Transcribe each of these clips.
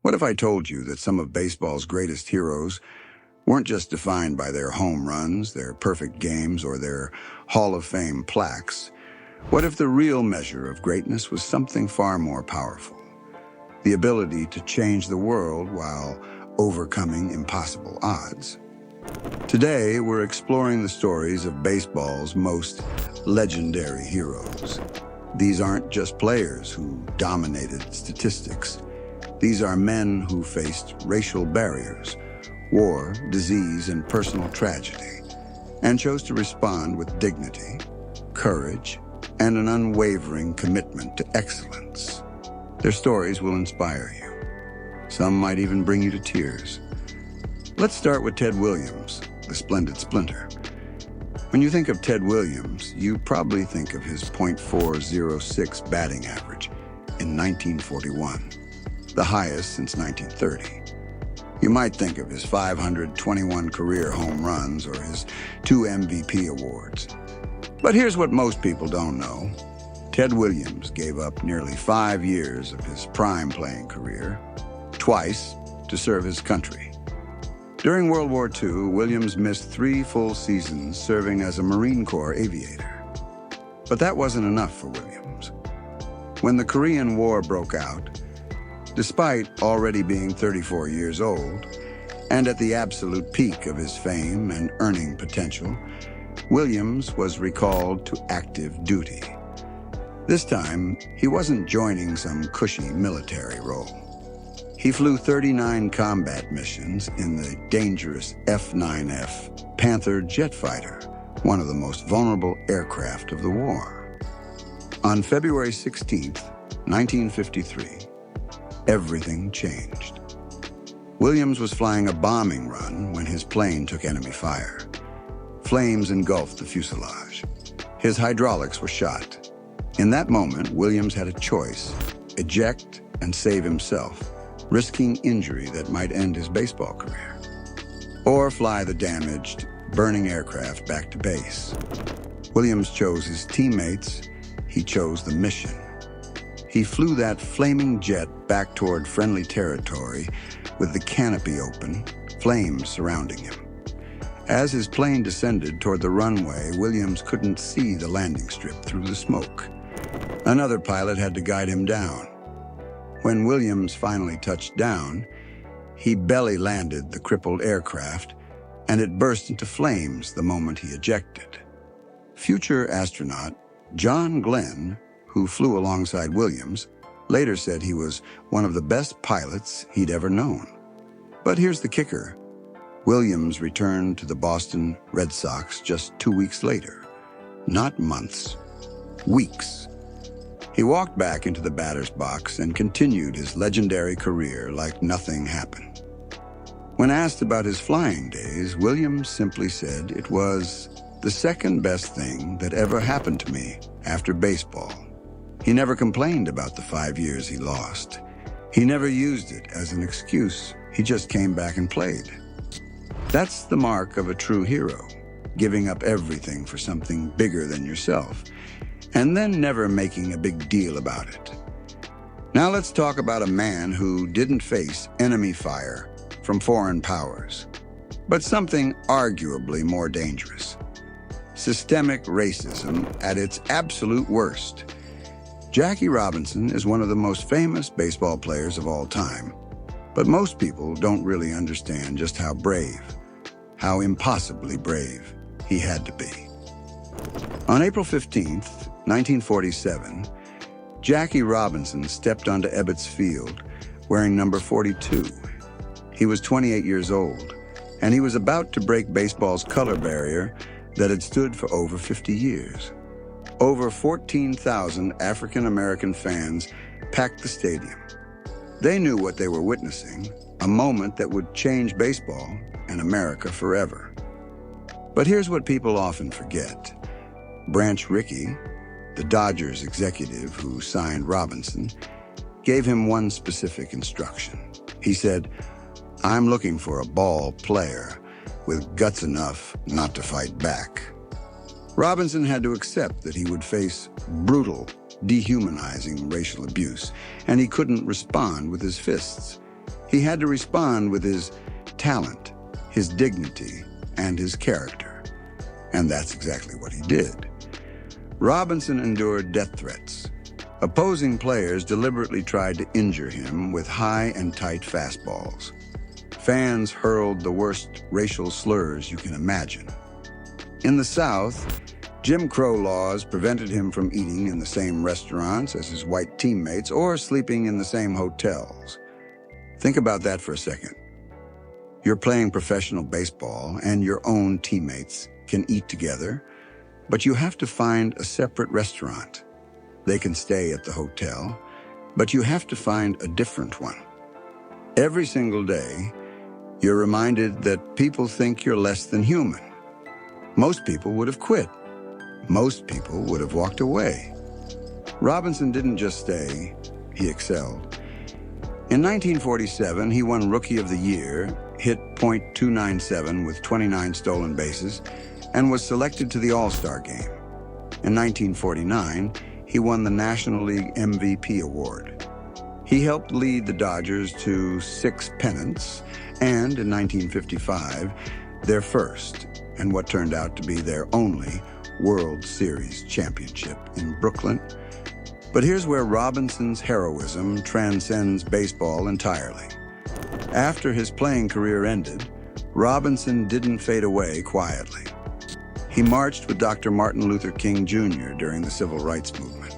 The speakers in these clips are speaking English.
What if I told you that some of baseball's greatest heroes weren't just defined by their home runs, their perfect games, or their Hall of Fame plaques? What if the real measure of greatness was something far more powerful? The ability to change the world while overcoming impossible odds. Today, we're exploring the stories of baseball's most legendary heroes. These aren't just players who dominated statistics. These are men who faced racial barriers, war, disease, and personal tragedy, and chose to respond with dignity, courage, and an unwavering commitment to excellence. Their stories will inspire you. Some might even bring you to tears. Let's start with Ted Williams, the splendid splinter. When you think of Ted Williams, you probably think of his .406 batting average in 1941, the highest since 1930. You might think of his 521 career home runs or his 2 MVP awards. But here's what most people don't know. Ted Williams gave up nearly 5 years of his prime playing career, twice, to serve his country. During World War II, Williams missed 3 full seasons serving as a Marine Corps aviator. But that wasn't enough for Williams. When the Korean War broke out, despite already being 34 years old, and at the absolute peak of his fame and earning potential, Williams was recalled to active duty. This time, he wasn't joining some cushy military role. He flew 39 combat missions in the dangerous F-9F Panther jet fighter, one of the most vulnerable aircraft of the war. On February 16, 1953, everything changed. Williams was flying a bombing run when his plane took enemy fire. Flames engulfed the fuselage. His hydraulics were shot. In that moment, Williams had a choice: eject and save himself, risking injury that might end his baseball career, or fly the damaged, burning aircraft back to base. Williams chose his teammates. He chose the mission. He flew that flaming jet back toward friendly territory with the canopy open, flames surrounding him. As his plane descended toward the runway, Williams couldn't see the landing strip through the smoke. Another pilot had to guide him down. When Williams finally touched down, he belly landed the crippled aircraft, and it burst into flames the moment he ejected. Future astronaut John Glenn, who flew alongside Williams, later said he was one of the best pilots he'd ever known. But here's the kicker. Williams returned to the Boston Red Sox just 2 weeks later. Not months, weeks. He walked back into the batter's box and continued his legendary career like nothing happened. When asked about his flying days, Williams simply said it was the second best thing that ever happened to me after baseball. He never complained about the 5 years he lost. He never used it as an excuse. He just came back and played. That's the mark of a true hero, giving up everything for something bigger than yourself, and then never making a big deal about it. Now let's talk about a man who didn't face enemy fire from foreign powers, but something arguably more dangerous: systemic racism at its absolute worst. Jackie Robinson is one of the most famous baseball players of all time, but most people don't really understand just how brave, how impossibly brave he had to be. On April 15th, 1947, Jackie Robinson stepped onto Ebbets Field wearing number 42. He was 28 years old, and he was about to break baseball's color barrier that had stood for over 50 years. Over 14,000 African-American fans packed the stadium. They knew what they were witnessing, a moment that would change baseball and America forever. But here's what people often forget. Branch Rickey, the Dodgers executive who signed Robinson, gave him one specific instruction. He said, "I'm looking for a ball player with guts enough not to fight back." Robinson had to accept that he would face brutal, dehumanizing racial abuse, and he couldn't respond with his fists. He had to respond with his talent, his dignity, and his character. And that's exactly what he did. Robinson endured death threats. Opposing players deliberately tried to injure him with high and tight fastballs. Fans hurled the worst racial slurs you can imagine. In the South, Jim Crow laws prevented him from eating in the same restaurants as his white teammates or sleeping in the same hotels. Think about that for a second. You're playing professional baseball and your own teammates can eat together, but you have to find a separate restaurant. They can stay at the hotel, but you have to find a different one. Every single day, you're reminded that people think you're less than human. Most people would have quit. Most people would have walked away. Robinson didn't just stay, he excelled. In 1947, he won Rookie of the Year, hit .297 with 29 stolen bases, and was selected to the All-Star Game. In 1949, he won the National League MVP award. He helped lead the Dodgers to 6 pennants, and in 1955, their first, and what turned out to be their only, World Series championship in Brooklyn. But here's where Robinson's heroism transcends baseball entirely. After his playing career ended, Robinson didn't fade away quietly. He marched with Dr. Martin Luther King Jr. during the Civil Rights Movement.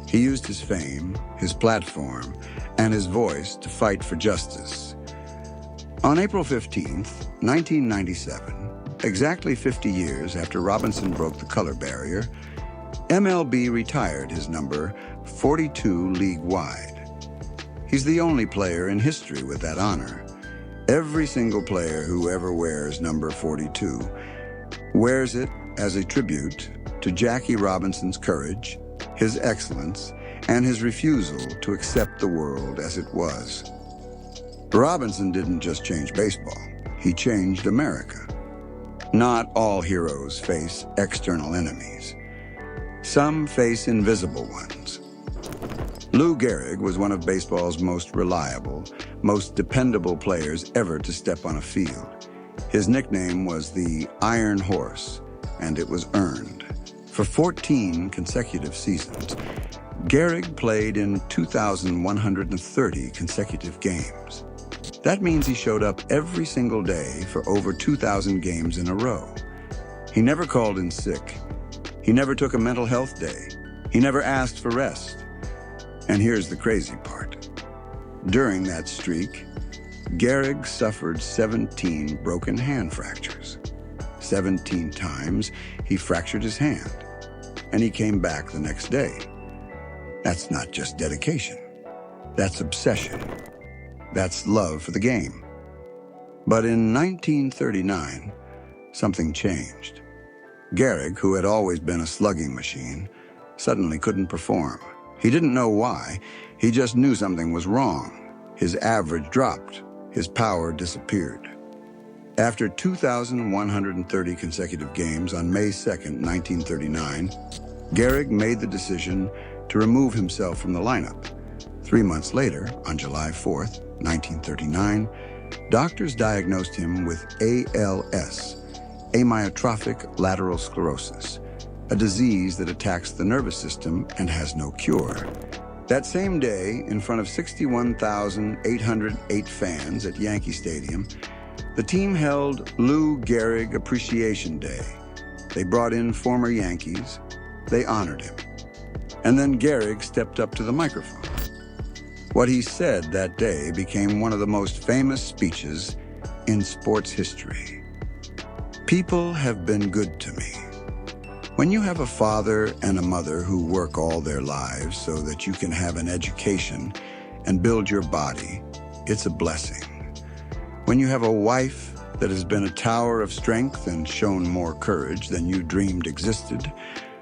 He used his fame, his platform, and his voice to fight for justice. On April 15th, 1997, exactly 50 years after Robinson broke the color barrier, MLB retired his number 42 league-wide. He's the only player in history with that honor. Every single player who ever wears number 42 wears it as a tribute to Jackie Robinson's courage, his excellence, and his refusal to accept the world as it was. Robinson didn't just change baseball, he changed America. Not all heroes face external enemies. Some face invisible ones. Lou Gehrig was one of baseball's most reliable, most dependable players ever to step on a field. His nickname was the Iron Horse, and it was earned. For 14 consecutive seasons, Gehrig played in 2,130 consecutive games. That means he showed up every single day for over 2,000 games in a row. He never called in sick. He never took a mental health day. He never asked for rest. And here's the crazy part. During that streak, Gehrig suffered 17 broken hand fractures. 17 times he fractured his hand, and he came back the next day. That's not just dedication. That's obsession. That's love for the game. But in 1939, something changed. Gehrig, who had always been a slugging machine, suddenly couldn't perform. He didn't know why. He just knew something was wrong. His average dropped. His power disappeared. After 2,130 consecutive games on May 2nd, 1939, Gehrig made the decision to remove himself from the lineup. 3 months later, on July 4th, 1939, doctors diagnosed him with ALS, amyotrophic lateral sclerosis, a disease that attacks the nervous system and has no cure. That same day, in front of 61,808 fans at Yankee Stadium, the team held Lou Gehrig Appreciation Day. They brought in former Yankees. They honored him. And then Gehrig stepped up to the microphone. What he said that day became one of the most famous speeches in sports history. People have been good to me. When you have a father and a mother who work all their lives so that you can have an education and build your body, it's a blessing. When you have a wife that has been a tower of strength and shown more courage than you dreamed existed,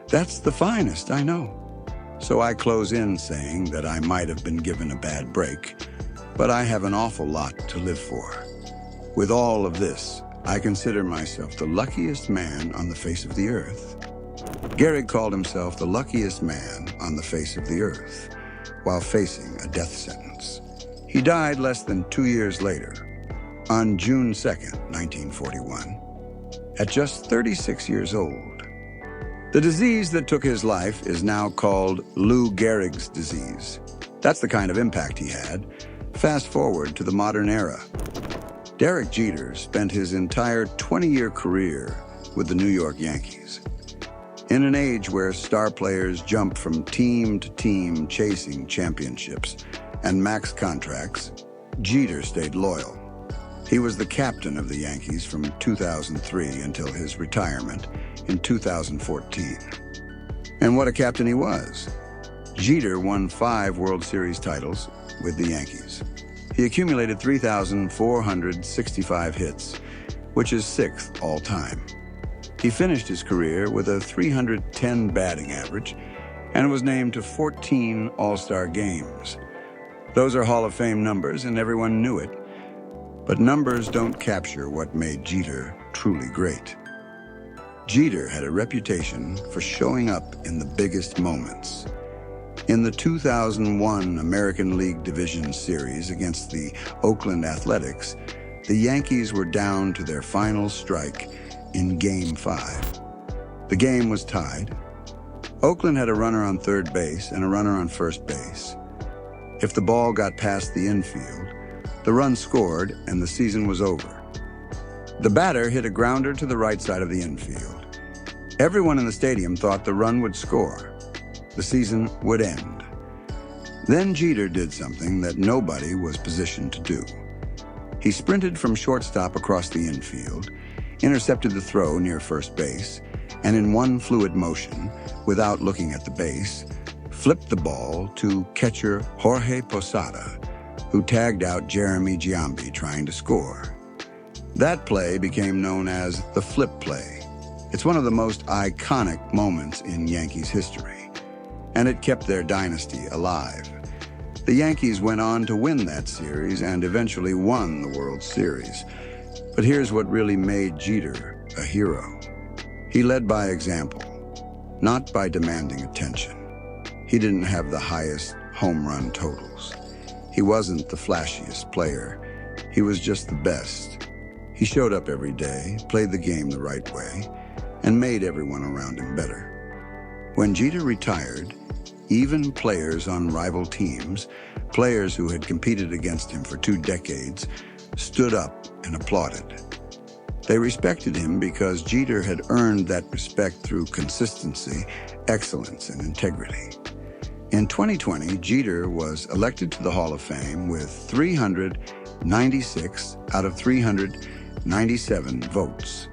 that's the finest, I know. So I close in saying that I might have been given a bad break, but I have an awful lot to live for. With all of this, I consider myself the luckiest man on the face of the earth. Gehrig called himself the luckiest man on the face of the earth while facing a death sentence. He died less than 2 years later, on June 2nd, 1941, at just 36 years old. The disease that took his life is now called Lou Gehrig's disease. That's the kind of impact he had. Fast forward to the modern era. Derek Jeter spent his entire 20-year career with the New York Yankees. In an age where star players jumped from team to team chasing championships and max contracts, Jeter stayed loyal. He was the captain of the Yankees from 2003 until his retirement in 2014. And what a captain he was. Jeter won 5 World Series titles with the Yankees. He accumulated 3,465 hits, which is 6th all time. He finished his career with a .310 batting average and was named to 14 All-Star games. Those are Hall of Fame numbers, and everyone knew it. But numbers don't capture what made Jeter truly great. Jeter had a reputation for showing up in the biggest moments. In the 2001 American League Division Series against the Oakland Athletics, the Yankees were down to their final strike in Game 5. The game was tied. Oakland had a runner on third base and a runner on first base. If the ball got past the infield, the run scored and the season was over. The batter hit a grounder to the right side of the infield. Everyone in the stadium thought the run would score. The season would end. Then Jeter did something that nobody was positioned to do. He sprinted from shortstop across the infield, intercepted the throw near first base, and in one fluid motion, without looking at the base, flipped the ball to catcher Jorge Posada, who tagged out Jeremy Giambi trying to score. That play became known as the flip play. It's one of the most iconic moments in Yankees history, and it kept their dynasty alive. The Yankees went on to win that series and eventually won the World Series. But here's what really made Jeter a hero. He led by example, not by demanding attention. He didn't have the highest home run totals. He wasn't the flashiest player. He was just the best. He showed up every day, played the game the right way, and made everyone around him better. When Jeter retired, even players on rival teams, players who had competed against him for 2 decades, stood up and applauded. They respected him because Jeter had earned that respect through consistency, excellence, and integrity. In 2020, Jeter was elected to the Hall of Fame with 396 out of 397 votes.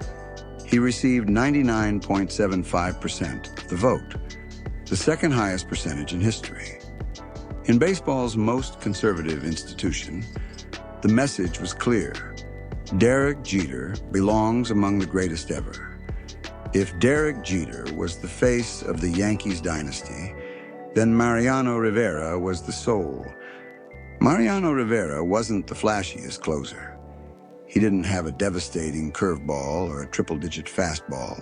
He received 99.75% of the vote, the second highest percentage in history. In baseball's most conservative institution, the message was clear. Derek Jeter belongs among the greatest ever. If Derek Jeter was the face of the Yankees dynasty, then Mariano Rivera was the soul. Mariano Rivera wasn't the flashiest closer. He didn't have a devastating curveball or a triple-digit fastball.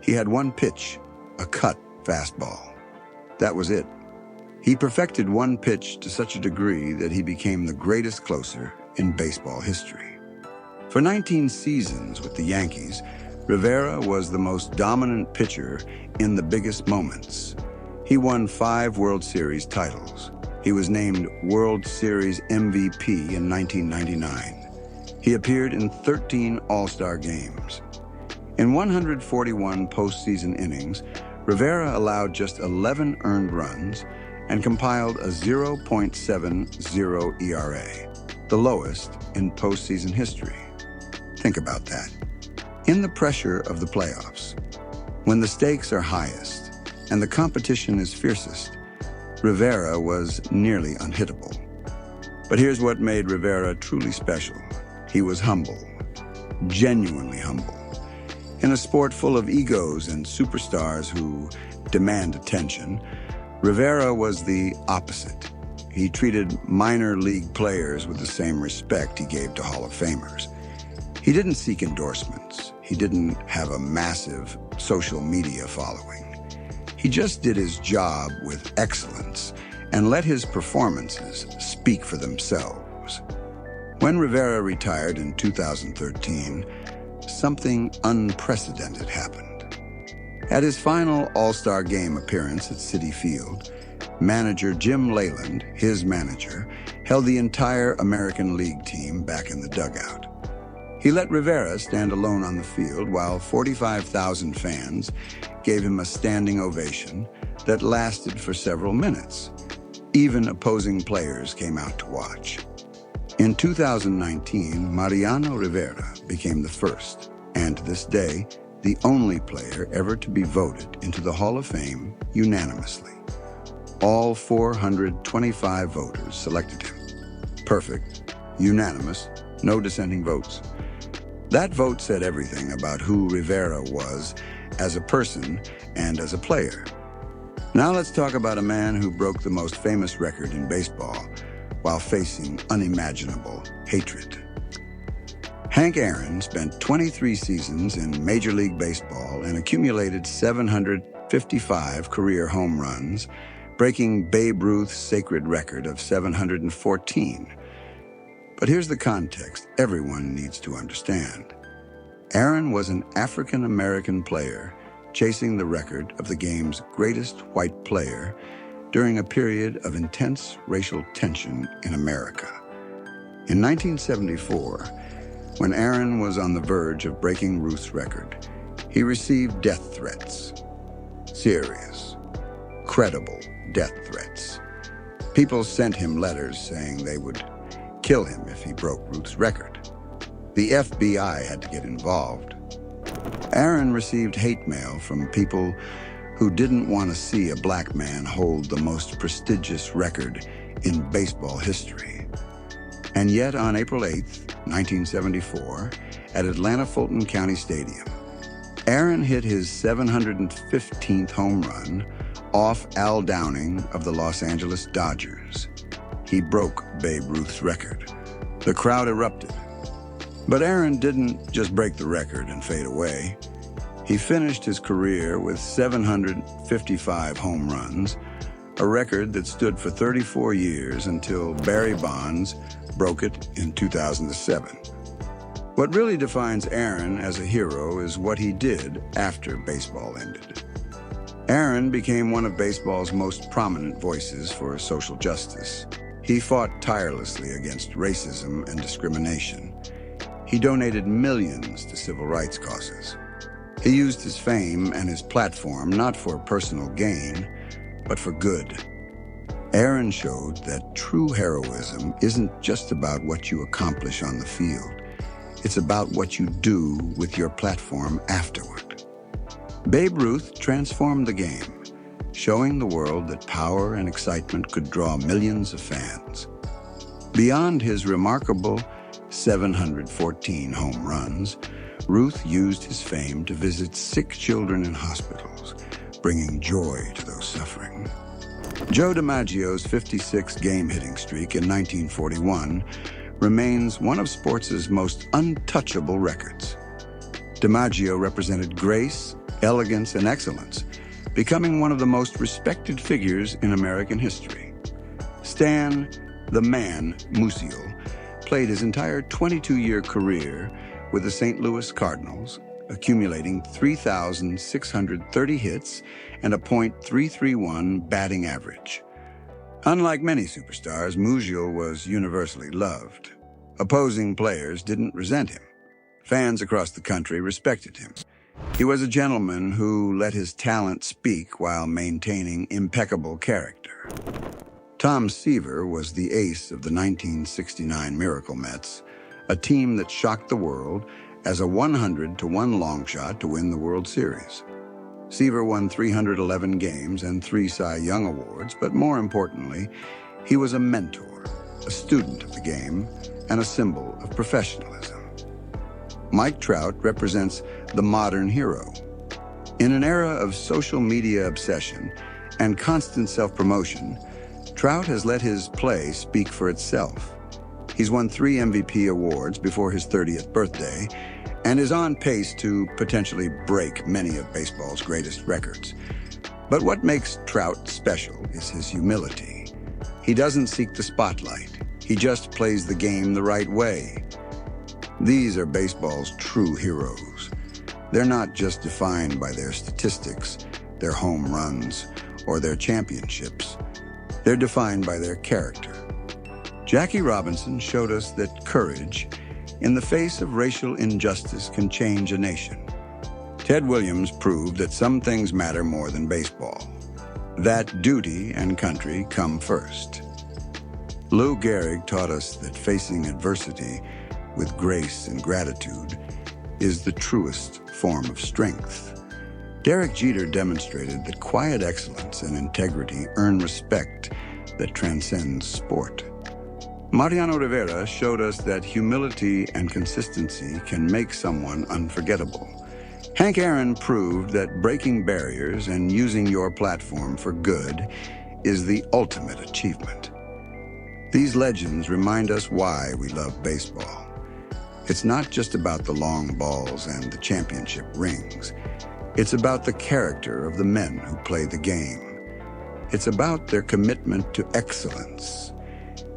He had one pitch, a cut fastball. That was it. He perfected one pitch to such a degree that he became the greatest closer in baseball history. For 19 seasons with the Yankees, Rivera was the most dominant pitcher in the biggest moments. He won 5 World Series titles. He was named World Series MVP in 1999. He appeared in 13 All-Star games. In 141 postseason innings, Rivera allowed just 11 earned runs and compiled a 0.70 ERA, the lowest in postseason history. Think about that. In the pressure of the playoffs, when the stakes are highest and the competition is fiercest, Rivera was nearly unhittable. But here's what made Rivera truly special. He was humble, genuinely humble. In a sport full of egos and superstars who demand attention, Rivera was the opposite. He treated minor league players with the same respect he gave to Hall of Famers. He didn't seek endorsements. He didn't have a massive social media following. He just did his job with excellence and let his performances speak for themselves. heroes. When Rivera retired in 2013, something unprecedented happened. At his final All-Star Game appearance at Citi Field, manager Jim Leyland, his manager, held the entire American League team back in the dugout. He let Rivera stand alone on the field while 45,000 fans gave him a standing ovation that lasted for several minutes. Even opposing players came out to watch. In 2019, Mariano Rivera became the first, and to this day, the only player ever to be voted into the Hall of Fame unanimously. All 425 voters selected him. Perfect, unanimous, no dissenting votes. That vote said everything about who Rivera was as a person and as a player. Now let's talk about a man who broke the most famous record in baseball while facing unimaginable hatred. Hank Aaron spent 23 seasons in Major League Baseball and accumulated 755 career home runs, breaking Babe Ruth's sacred record of 714. But here's the context everyone needs to understand. Aaron was an African-American player chasing the record of the game's greatest white player during a period of intense racial tension in America. In 1974, when Aaron was on the verge of breaking Ruth's record, he received death threats. Serious, credible death threats. People sent him letters saying they would kill him if he broke Ruth's record. The FBI had to get involved. Aaron received hate mail from people who didn't want to see a black man hold the most prestigious record in baseball history. And yet on April 8, 1974, at Atlanta Fulton County Stadium, Aaron hit his 715th home run off Al Downing of the Los Angeles Dodgers. He broke Babe Ruth's record. The crowd erupted. But Aaron didn't just break the record and fade away. He finished his career with 755 home runs, a record that stood for 34 years until Barry Bonds broke it in 2007. What really defines Aaron as a hero is what he did after baseball ended. Aaron became one of baseball's most prominent voices for social justice. He fought tirelessly against racism and discrimination. He donated millions to civil rights causes. He used his fame and his platform not for personal gain, but for good. Aaron showed that true heroism isn't just about what you accomplish on the field. It's about what you do with your platform afterward. Babe Ruth transformed the game, showing the world that power and excitement could draw millions of fans. Beyond his remarkable 714 home runs, Ruth used his fame to visit sick children in hospitals, bringing joy to those suffering. Joe DiMaggio's 56-game hitting streak in 1941 remains one of sports' most untouchable records. DiMaggio represented grace, elegance, and excellence, becoming one of the most respected figures in American history. Stan, the Man, Musial, played his entire 22-year career with the St. Louis Cardinals, accumulating 3,630 hits and a .331 batting average. Unlike many superstars, Musial was universally loved. Opposing players didn't resent him. Fans across the country respected him. He was a gentleman who let his talent speak while maintaining impeccable character. Tom Seaver was the ace of the 1969 Miracle Mets, a team that shocked the world as a 100-to-1 long shot to win the World Series. Seaver won 311 games and 3 Cy Young Awards, but more importantly, he was a mentor, a student of the game, and a symbol of professionalism. Mike Trout represents the modern hero. In an era of social media obsession and constant self-promotion, Trout has let his play speak for itself. He's won 3 MVP awards before his 30th birthday and is on pace to potentially break many of baseball's greatest records. But what makes Trout special is his humility. He doesn't seek the spotlight. He just plays the game the right way. These are baseball's true heroes. They're not just defined by their statistics, their home runs, or their championships. They're defined by their character. Jackie Robinson showed us that courage, in the face of racial injustice, can change a nation. Ted Williams proved that some things matter more than baseball, that duty and country come first. Lou Gehrig taught us that facing adversity with grace and gratitude is the truest form of strength. Derek Jeter demonstrated that quiet excellence and integrity earn respect that transcends sport. Mariano Rivera showed us that humility and consistency can make someone unforgettable. Hank Aaron proved that breaking barriers and using your platform for good is the ultimate achievement. These legends remind us why we love baseball. It's not just about the long balls and the championship rings. It's about the character of the men who play the game. It's about their commitment to excellence.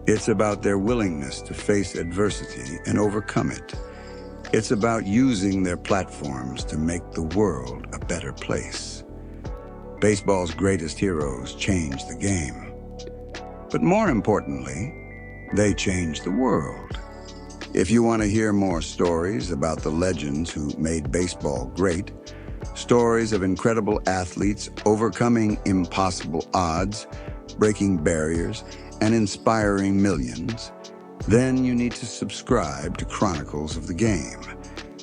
It's about their willingness to face adversity and overcome it. It's about using their platforms to make the world a better place. Baseball's greatest heroes changed the game. But more importantly, they changed the world. If you want to hear more stories about the legends who made baseball great, stories of incredible athletes overcoming impossible odds, breaking barriers, and inspiring millions, then you need to subscribe to Chronicles of the Game.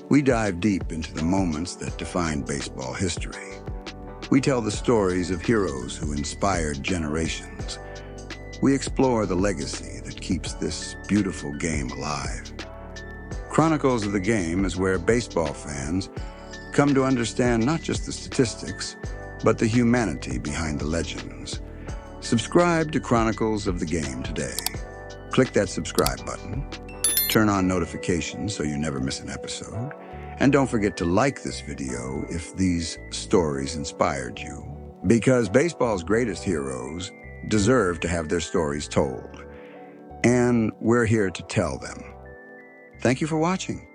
We dive deep into the moments that define baseball history. We tell the stories of heroes who inspired generations. We explore the legacy that keeps this beautiful game alive. Chronicles of the Game is where baseball fans come to understand not just the statistics, but the humanity behind the legends. Subscribe to Chronicles of the Game today. Click that subscribe button, turn on notifications so you never miss an episode, and don't forget to like this video if these stories inspired you. Because baseball's greatest heroes deserve to have their stories told, and we're here to tell them. Thank you for watching.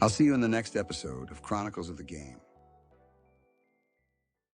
I'll see you in the next episode of Chronicles of the Game.